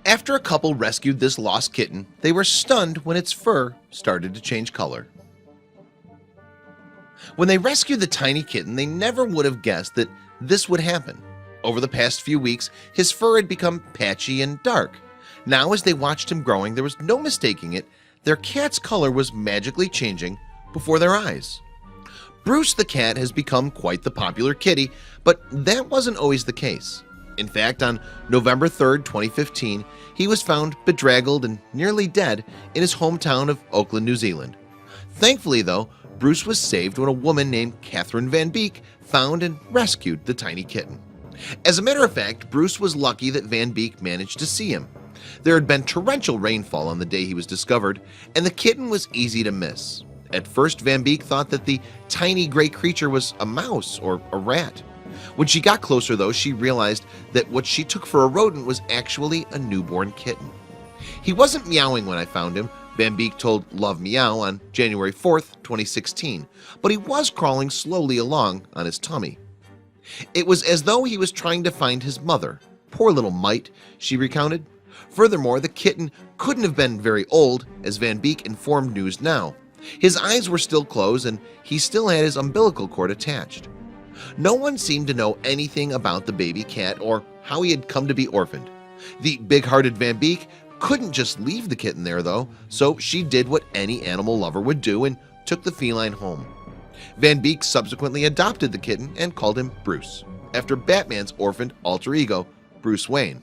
After a couple rescued this lost kitten, they were stunned when its fur started to change color. When they rescued the tiny kitten, they never would have guessed that this would happen. Over the past few weeks, his fur had become patchy and dark. Now, as they watched him growing, there was no mistaking it. Their cat's color was magically changing before their eyes. Bruce the cat has become quite the popular kitty, but that wasn't always the case. In fact, on November 3rd, 2015, he was found bedraggled and nearly dead in his hometown of Auckland, New Zealand. Thankfully, though, Bruce was saved when a woman named Catherine Van Beek found and rescued the tiny kitten. As a matter of fact, Bruce was lucky that Van Beek managed to see him. There had been torrential rainfall on the day he was discovered, and the kitten was easy to miss. At first, Van Beek thought that the tiny gray creature was a mouse or a rat. When she got closer, though, she realized that what she took for a rodent was actually a newborn kitten. He wasn't meowing when I found him, Van Beek told Love Meow on January 4th, 2016, but he was crawling slowly along on his tummy. It was as though he was trying to find his mother. Poor little mite, she recounted. Furthermore, the kitten couldn't have been very old, as Van Beek informed News Now. His eyes were still closed and he still had his umbilical cord attached. No one seemed to know anything about the baby cat or how he had come to be orphaned. The big-hearted Van Beek couldn't just leave the kitten there, though, so she did what any animal lover would do and took the feline home. Van Beek subsequently adopted the kitten and called him Bruce, after Batman's orphaned alter ego, Bruce Wayne.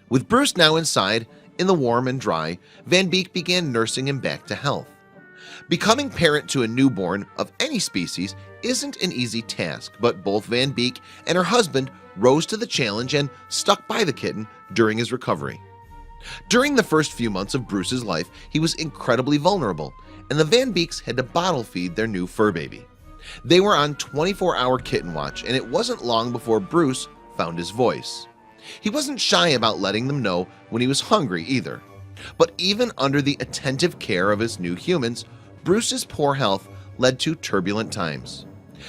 With Bruce now inside, in the warm and dry, Van Beek began nursing him back to health. Becoming parent to a newborn of any species isn't an easy task, but both Van Beek and her husband rose to the challenge and stuck by the kitten during his recovery. During the first few months of Bruce's life, he was incredibly vulnerable, and the Van Beeks had to bottle feed their new fur baby. They were on 24-hour kitten watch, and it wasn't long before Bruce found his voice. He wasn't shy about letting them know when he was hungry either. But even under the attentive care of his new humans, Bruce's poor health led to turbulent times.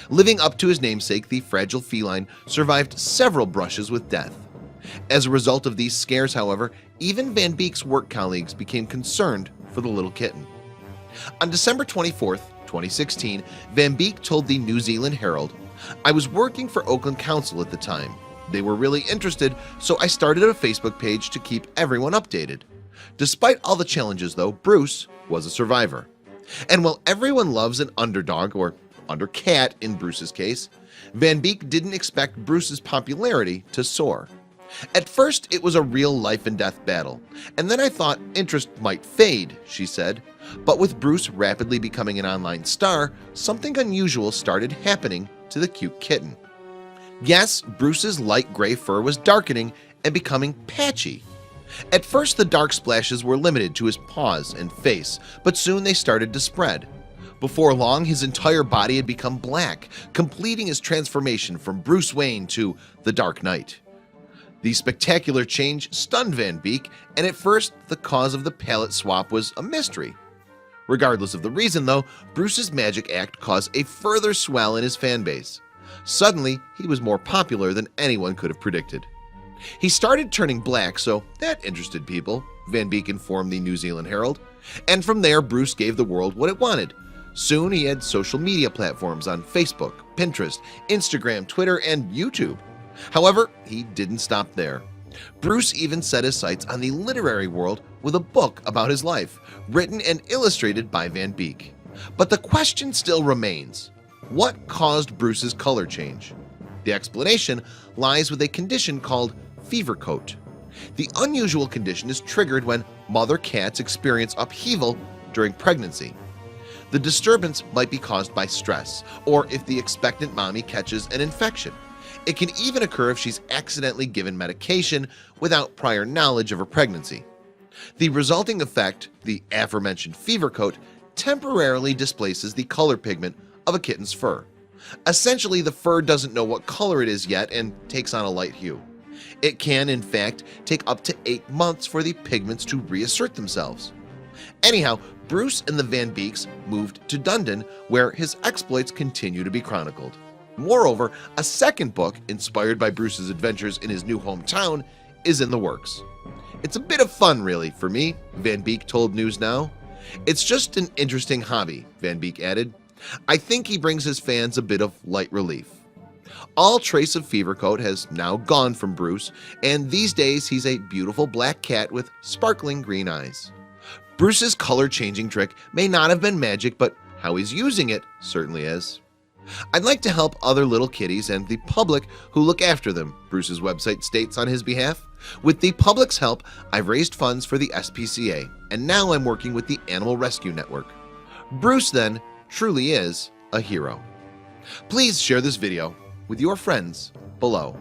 Living up to his namesake, the fragile feline survived several brushes with death. As a result of these scares, however, even Van Beek's work colleagues became concerned for the little kitten. On December 24th, 2016, Van Beek told the New Zealand Herald, "I was working for Auckland Council at the time. They were really interested, so I started a Facebook page to keep everyone updated." Despite all the challenges, though, Bruce was a survivor. And while everyone loves an underdog, or undercat in Bruce's case, Van Beek didn't expect Bruce's popularity to soar. At first, it was a real life and death battle, and then I thought interest might fade, she said. But with Bruce rapidly becoming an online star, something unusual started happening to the cute kitten. Yes, Bruce's light gray fur was darkening and becoming patchy. At first, the dark splashes were limited to his paws and face, but soon they started to spread. Before long, his entire body had become black, completing his transformation from Bruce Wayne to the Dark Knight. The spectacular change stunned Van Beek, and at first, the cause of the palette swap was a mystery. Regardless of the reason, though, Bruce's magic act caused a further swell in his fan base. Suddenly, he was more popular than anyone could have predicted. He started turning black, so that interested people, Van Beek informed the New Zealand Herald. And from there, Bruce gave the world what it wanted. Soon, he had social media platforms on Facebook, Pinterest, Instagram, Twitter, and YouTube. However, he didn't stop there. Bruce even set his sights on the literary world with a book about his life, written and illustrated by Van Beek. But the question still remains: what caused Bruce's color change? The explanation lies with a condition called fever coat. The unusual condition is triggered when mother cats experience upheaval during pregnancy. The disturbance might be caused by stress, or if the expectant mommy catches an infection. It can even occur if she's accidentally given medication without prior knowledge of her pregnancy. The resulting effect, the aforementioned fever coat, temporarily displaces the color pigment of a kitten's fur. Essentially, the fur doesn't know what color it is yet and takes on a light hue. It can, in fact, take up to 8 months for the pigments to reassert themselves. Anyhow, Bruce and the Van Beeks moved to Dunedin, where his exploits continue to be chronicled. Moreover, a second book, inspired by Bruce's adventures in his new hometown, is in the works. It's a bit of fun really for me, Van Beek told News Now. It's just an interesting hobby, Van Beek added. I think he brings his fans a bit of light relief. All trace of fever coat has now gone from Bruce, and these days he's a beautiful black cat with sparkling green eyes. Bruce's color changing trick may not have been magic, but how he's using it certainly is. I'd like to help other little kitties and the public who look after them, Bruce's website states on his behalf. With the public's help, I've raised funds for the SPCA, and now I'm working with the Animal Rescue Network. Bruce then truly is a hero. Please share this video with your friends below.